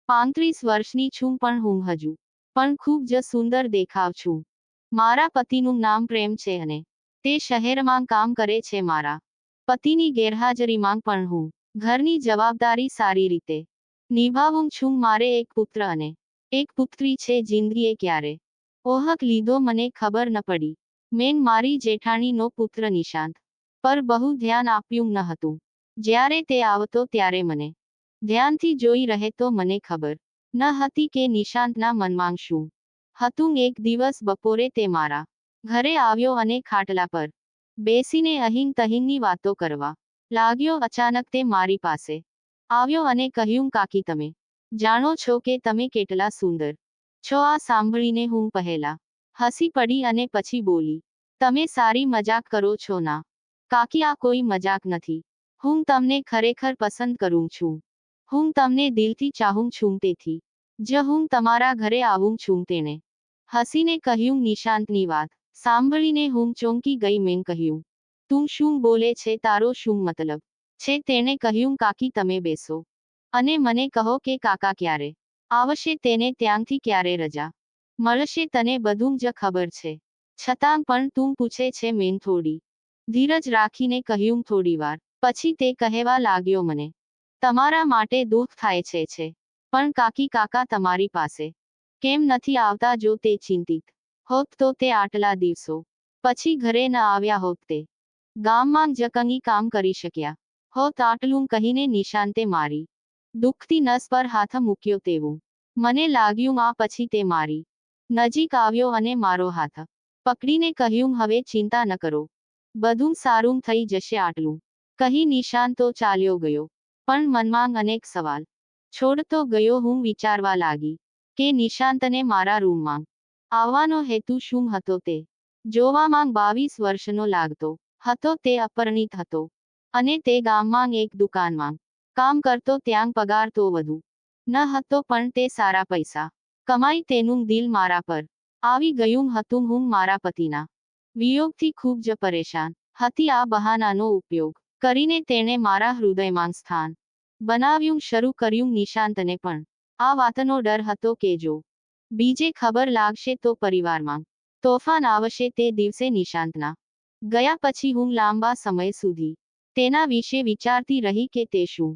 35 વર્ષની છું પણ હું હજુ પણ ખૂબ જ સુંદર દેખાવ છું. મારા પતિનું નામ પ્રેમ છે અને તે શહેરમાં કામ કરે છે. મારા પતિની ગેરહાજરીમાં પણ હું ઘરની જવાબદારી સારી રીતે નિભાવું છું. મારે એક પુત્ર અને એક પુત્રી છે. જિંદગીએ ક્યારે ઓહક લીધો મને ખબર ન પડી. મેં મારી જેઠાણીનો પુત્ર નિશાંત પર બહુ ધ્યાન આપ્યું ન હતું. જ્યારે તે આવતો ત્યારે મને ધ્યાનથી જોઈ રહેતો. મને ખબર ન હતી કે નિશાંતના મનમાં શું હતું. એક દિવસ બપોરે તે મારા ઘરે આવ્યો અને ખાટલા પર બેસીને અહીં તહીંની વાતો કરવા લાગ્યો. અચાનક તે મારી પાસે આવ્યો અને કહ્યું, કાકી તમે જાણો છો કે તમે કેટલા સુંદર છો? આ સાંભળીને હું પહેલા હસી પડી અને પછી બોલી, તમે સારી મજાક કરો છો ના કાકી? આ કોઈ મજાક નથી. હું તમને ખરેખર પસંદ કરું છું. હું તમને દિલથી ચાહું છું. તેથી જ હું તમારા ઘરે આવું છું. તેણે હસીને કહ્યું. નિશાંતની વાત સાંભળીને હું ચોંકી ગઈ. મેં કહ્યું, તું શું બોલે છે? તારો શું મતલબ છે? તેણે કહ્યું, કાકી તમે બેસો અને મને કહો કે કાકા ક્યારે આવશે? તેને ત્યાંથી ક્યારે રજા મળશે? તને બધું જ ખબર છે, છતાં પણ તું પૂછે છે? મેં થોડી ધીરજ રાખીને કહ્યું, થોડીવાર પછી તે કહેવા લાગ્યો, મને તમારા માટે દુઃખ થાય છે પણ કાકી કાકા તમારી પાસે કેમ નથી આવતા? જો તે ચિંતિત હોત તો તે આટલા દિવસો પછી ઘરે ન આવ્યા હોત. તે ગામમાં જ કંઈ કામ કરી શક્યા હોત. આટલું કહીને નિશાંતે મારી દુખતી નસ પર હાથ મૂક્યો તેવું મને લાગ્યું. આ પછી તે મારી નજીક આવ્યો અને મારો હાથ પકડીને કહ્યું, હવે ચિંતા ન કરો, બધું સારું થઈ જશે. આટલું કહી નિશાંત તો ચાલ્યો ગયો. પણ મનમાં અનેક સવાલ છોડતો ગયો. હું વિચારવા લાગી કે નિશાંતને મારા રૂમમાં આવવાનો હેતુ શું હતો. તે જોવામાં 22 વર્ષનો લાગતો હતો. તે અપરિણિત હતો અને તે ગામમાં એક દુકાનમાં કામ કરતો. ત્યાં પગાર તો વધુ ન હતો પણ તે સારા પૈસા કમાઈ. તેનું દિલ મારા પર આવી ગયું હતું. હું મારા પતિના વિયોગથી ખૂબ જ પરેશાન હતી. આ બહાનાનો ઉપયોગ કરીને તેણે મારા હૃદયમાં સ્થાન બનાવ્યું શરૂ કર્યું. નિશાંતને પણ આ વાતનો ડર હતો કે જો બીજે ખબર લાગશે તો પરિવારમાં તોફાન આવશે. તે દિવસે નિશાંતના ગયા પછી હું લાંબા સમય સુધી તેના વિશે વિચારતી રહી કે તે શું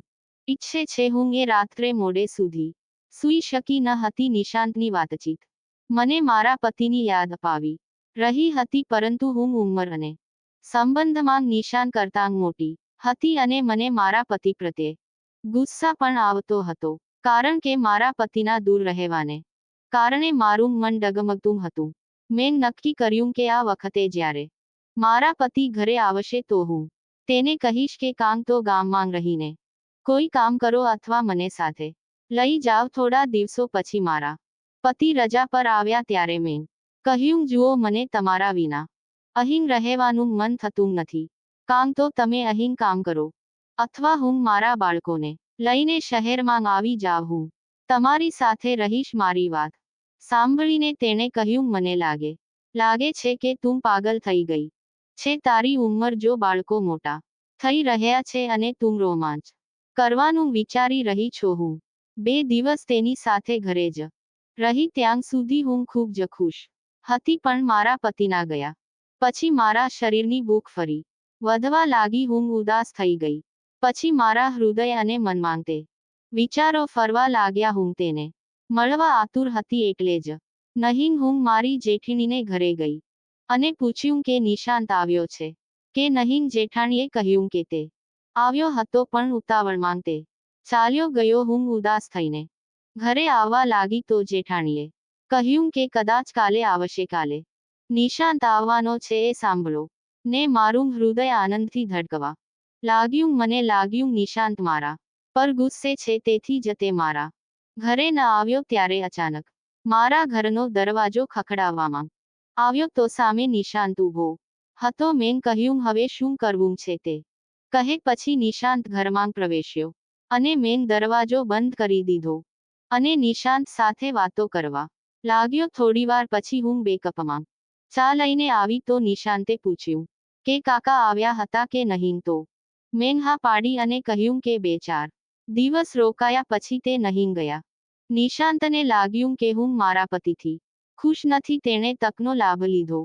ઈચ્છે છે. હું એ રાત્રે મોડે સુધી સૂઈ શકી ન હતી. નિશાંતની વાતચીત મને મારા પતિની યાદ અપાવી રહી હતી, પરંતુ હું ઉંમર અને સંબંધમાં નિશાંત કરતાં મોટી હતી અને મને મારા પતિ પ્રત્યે ગુસ્સા પણ આવતો હતો, કારણ કે મારા પતિના દૂર રહેવાને કારણે મારું મન ડગમગતું હતું. મેં નક્કી કર્યું કે આ વખતે જ્યારે મારા પતિ ઘરે આવશે તો હું તેને કહીશ કે કાં તો ગામમાં રહીને કોઈ કામ કરો અથવા મને સાથે લઈ જાવ. થોડા દિવસો પછી મારા પતિ રજા પર આવ્યા ત્યારે મેં કહ્યું, જુઓ, મને તમારા વિના અહીં રહેવાનું મન થતું નથી. કાં તો તમે અહીં કામ કરો અથવા હું મારા બાળકોને લઈને શહેરમાં આવી જાઉં. હું તમારી સાથે રહીશ. મારી વાત સાંભળીને તેણે કહ્યું, મને લાગે છે કે તું પાગલ થઈ ગઈ છે. તારી ઉંમર જો બાળકો મોટા થઈ રહ્યા છે અને તું રોમાંચ કરવાનું વિચારી રહી છો. હું 2 દિવસ તેની સાથે ઘરે જ રહી. ત્યાં સુધી હું ખૂબ જ ખુશ હતી, પણ મારા પતિના ગયા પછી મારા શરીરની ભૂખ ફરી વધવા લાગી. હું ઉદાસ થઈ ગઈ. પછી મારા હૃદય અને મનમાં તે વિચારો ફરવા લાગ્યા. હું તેને મળવા આતુર હતી. એટલે જ નહીં હું મારી જેઠીણીને ઘરે ગઈ અને પૂછ્યું કે નિશાંત આવ્યો છે કે નહીં. જેઠાણીએ કહ્યું કે તે આવ્યો હતો પણ ઉતાવળમાં તે ચાલ્યો ગયો. હું ઉદાસ થઈને ઘરે આવવા લાગી તો જેઠાણીએ કહ્યું કે કદાચ કાલે આવશે. કાલે નિશાંત આવવાનો છે એ સાંભળો ને મારું હૃદય આનંદથી ધડકવા લાગ્યું. મને લાગ્યું નિશાંત મારા પર ગુસ્સે છે, તેથી જ તે મારા ઘરે ન આવ્યો. ત્યારે અચાનક મારા ઘરનો દરવાજો ખખડાવવામાં આવ્યો તો સામે નિશાંત ઊભો હતો. મેં કહ્યું, હવે શું કરવું છે તે કહે. પછી નિશાંત ઘરમાં પ્રવેશ્યો અને મેં દરવાજો બંધ કરી દીધો અને નિશાંત સાથે વાતો કરવા લાગ્યો. થોડીવાર પછી હું બેકઅપમાં ચા લઈને આવી તો નિશાંતે પૂછ્યું કે કાકા આવ્યા હતા કે નહીં. તો મેં હા પાડી અને કહ્યું કે 2-4 દિવસ રોકાયા પછી તે નહીં ગયા. નિશાંતને લાગ્યું કે હું મારા પતિથી ખુશ નથી. તેણે તકનો લાભ લીધો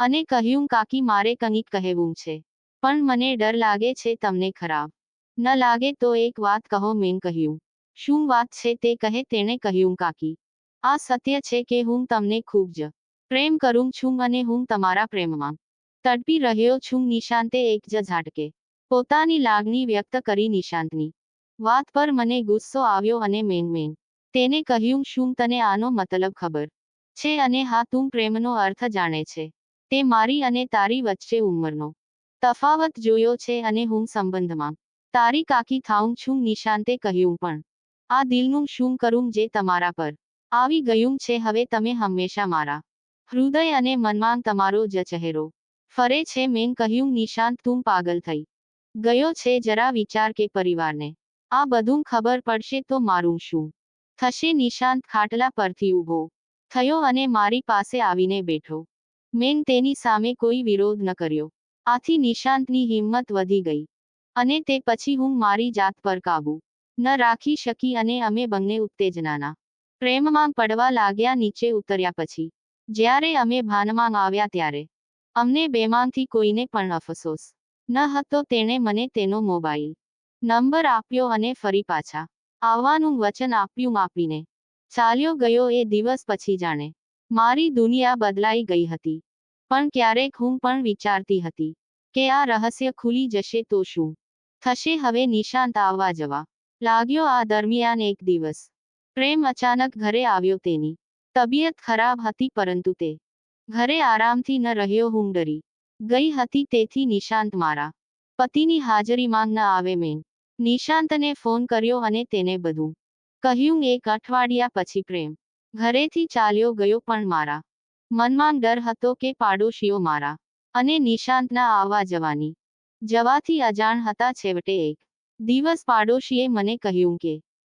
અને કહ્યું, કાકી, મારે કંઈક કહેવું છે, પણ મને ડર લાગે છે તમને ખરાબ ન લાગે તો એક વાત કહો. મેં કહ્યું, શું વાત છે તે કહે. તેણે કહ્યું, કાકી, આ સત્ય છે કે હું તમને ખૂબ જ પ્રેમ કરું છું અને હું તમારા પ્રેમમાં તડપી રહ્યો છું. નિશાંતે એક જ ઝાટકે પોતાની લાગણી વ્યક્ત કરી. નિશાંતની વાત પર મને ગુસ્સો આવ્યો અને મેં તેને કહ્યું, શું તને આનો મતલબ ખબર છે? અને હા, તું પ્રેમનો અર્થ જાણે છે. તે મારી અને તારી વચ્ચે ઉંમરનો તફાવત જોયો છે અને હું સંબંધમાં તારી કાકી થાઉં છું. નિશાંતે કહ્યું, પણ આ દિલનું શું કરું જે તમારા પર આવી ગયું છે? હવે તમે હંમેશા મારા હૃદય અને મનમાં તમારો જ ચહેરો ફરે છે. મેં કહ્યું, નિશાંત, તું પાગલ થઈ ગયો છે. જરા વિચાર કે પરિવારને આ બધું ખબર પડશે તો મારું શું થશે? નિશાંત ખાટલા પરથી ઊભો થયો અને મારી પાસે આવીને બેઠો. મેં તેની સામે કોઈ વિરોધ ન કર્યો. આથી નિશાંતની હિંમત વધી ગઈ અને તે પછી હું મારી જાત પર કાબૂ ન રાખી શકી અને અમે બંને ઉત્તેજનાના પ્રેમમાં પડવા લાગ્યા. નીચે ઉતર્યા પછી જ્યારે અમે ભાનમાં આવ્યા ત્યારે અમને બેમાંથી કોઈને પણ અફસોસ ન હતો. તેણે મને તેનો મોબાઈલ નંબર આપ્યો અને ફરી પાછા આવવાનું વચન આપ્યું. આપીને ચાલ્યો ગયો. એ દિવસ પછી જાણે મારી દુનિયા બદલાઈ ગઈ હતી. પણ ક્યારેક હું પણ વિચારતી હતી કે આ રહસ્ય ખુલી જશે તો શું થશે. હવે નિશાંત આવવા જવા લાગ્યો. આ દરમિયાન એક દિવસ પ્રેમ અચાનક ઘરે આવ્યો. તેની તબિયત ખરાબ હતી, પરંતુ તે ઘરે આરામથી ન રહ્યો. હું ડરી ગઈ હતી. તેથી નિશાંત મારા પતિની હાજરીમાં ન આવે. મેં નિશાંતને ફોન કર્યો અને તેને બધું કહ્યું. એક અઠવાડિયા પછી પ્રેમ ઘરેથી ચાલ્યો ગયો, પણ મારા મનમાં ડર હતો કે પાડોશીઓ મારા અને નિશાંતના આવવા જવાથી અજાણ હતા. છેવટે એક દિવસ પાડોશીએ મને કહ્યું કે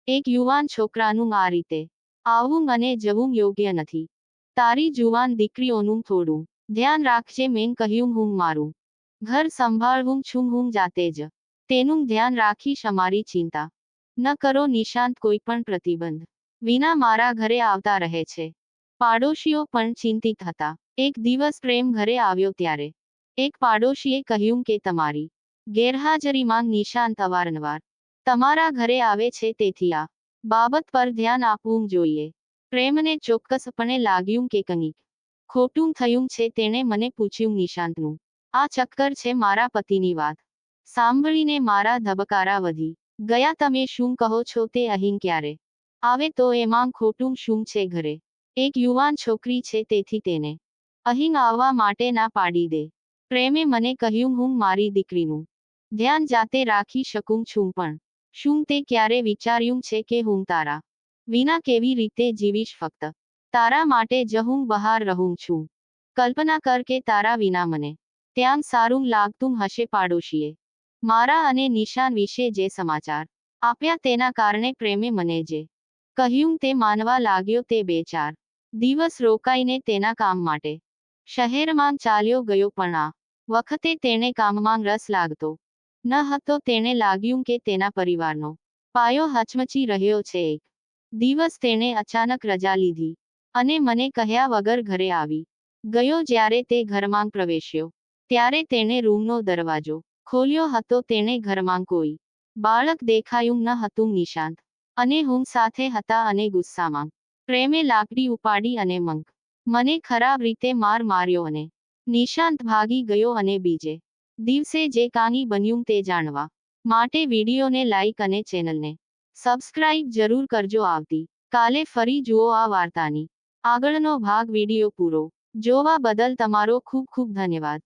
એક યુવાન છોકરાનું આ રીતે આવવું અને જવું યોગ્ય નથી. તારી જુવાન દીકરીઓનું થોડું ધ્યાન રાખજે. મેં કહ્યું, હું મારું ઘર સંભાળવું છું. હું જાતે જ તેનું ધ્યાન રાખીશ. અમારી ચિંતા ન કરો. નિશાંત કોઈ પણ પ્રતિબંધ વિના મારા ઘરે આવતા રહે છે. પાડોશીઓ પણ ચિંતિત હતા. એક દિવસ પ્રેમ ઘરે આવ્યો ત્યારે એક પાડોશીએ કહ્યું કે તમારી ગેરહાજરીમાં નિશાંત અવારનવાર તમારા ઘરે આવે છે, તેથી આ બાબત પર ધ્યાન આપવું જોઈએ. પ્રેમને ચોક્કસપણે લાગ્યું કે કંઈક ખોટું થયું છે. તેણે મને પૂછ્યું, નિશાંતનું આ ચક્કર છે? મારા પતિની વાત સાંભળીને મારા ધબકારા વધી ગયા. તમે શું કહો છો? તે અહીં ક્યારે આવે તો એમાં ખોટું શું છે? ઘરે એક યુવાન છોકરી છે, તેથી તેને અહીં આવવા માટે ના પાડી દે. પ્રેમે મને કહ્યું, હું મારી દીકરીનું ધ્યાન જાતે રાખી શકું છું, પણ શું તે ક્યારે વિચાર્યું છે કે હું તારા વિના કેવી રીતે જીવીશ? ફક્ત તારા માટે જ હું બહાર રહું છું. કલ્પના કર કે તારા વિના મને ત્યાં સારું લાગતું હશે. પાડોશીએ મારા અને નિશાન વિશે જે સમાચાર આપ્યા તેના કારણે પ્રેમે મને જે કહ્યું તે માનવા લાગ્યો. તે 2-4 દિવસ રોકાઈને તેના કામ માટે શહેરમાં ચાલ્યો ગયો, પણ આ વખતે તેને કામમાં રસ લાગતો ન હતો. તેને લાગ્યું કે તેના પરિવારનો પાયો હચમચી રહ્યો છે. એક દિવસ તેણે અચાનક રજા લીધી અને મને કહ્યા વગર ઘરે આવી ગયો. જ્યારે તે ઘરમાં પ્રવેશ્યો ત્યારે તેણે રૂમનો દરવાજો ખોલ્યો હતો. તેણે ઘરમાં કોઈ બાળક દેખાયું ન હતું. નિશાંત અને હું સાથે હતા અને ગુસ્સામાં પ્રેમે લાકડી ઉપાડી અને મને ખરાબ રીતે માર્યો અને નિશાંત ભાગી ગયો. અને બીજે દિવસે જે કાંઈ બન્યું તે જાણવા માટે વિડીયોને લાઈક અને ચેનલને સબસ્ક્રાઇબ જરૂર કરજો. આવતી કાલે ફરી જુઓ આ વાર્તાની આગળનો ભાગ. વિડીયો પૂરો જોવા બદલ તમારો ખૂબ ખૂબ ધન્યવાદ.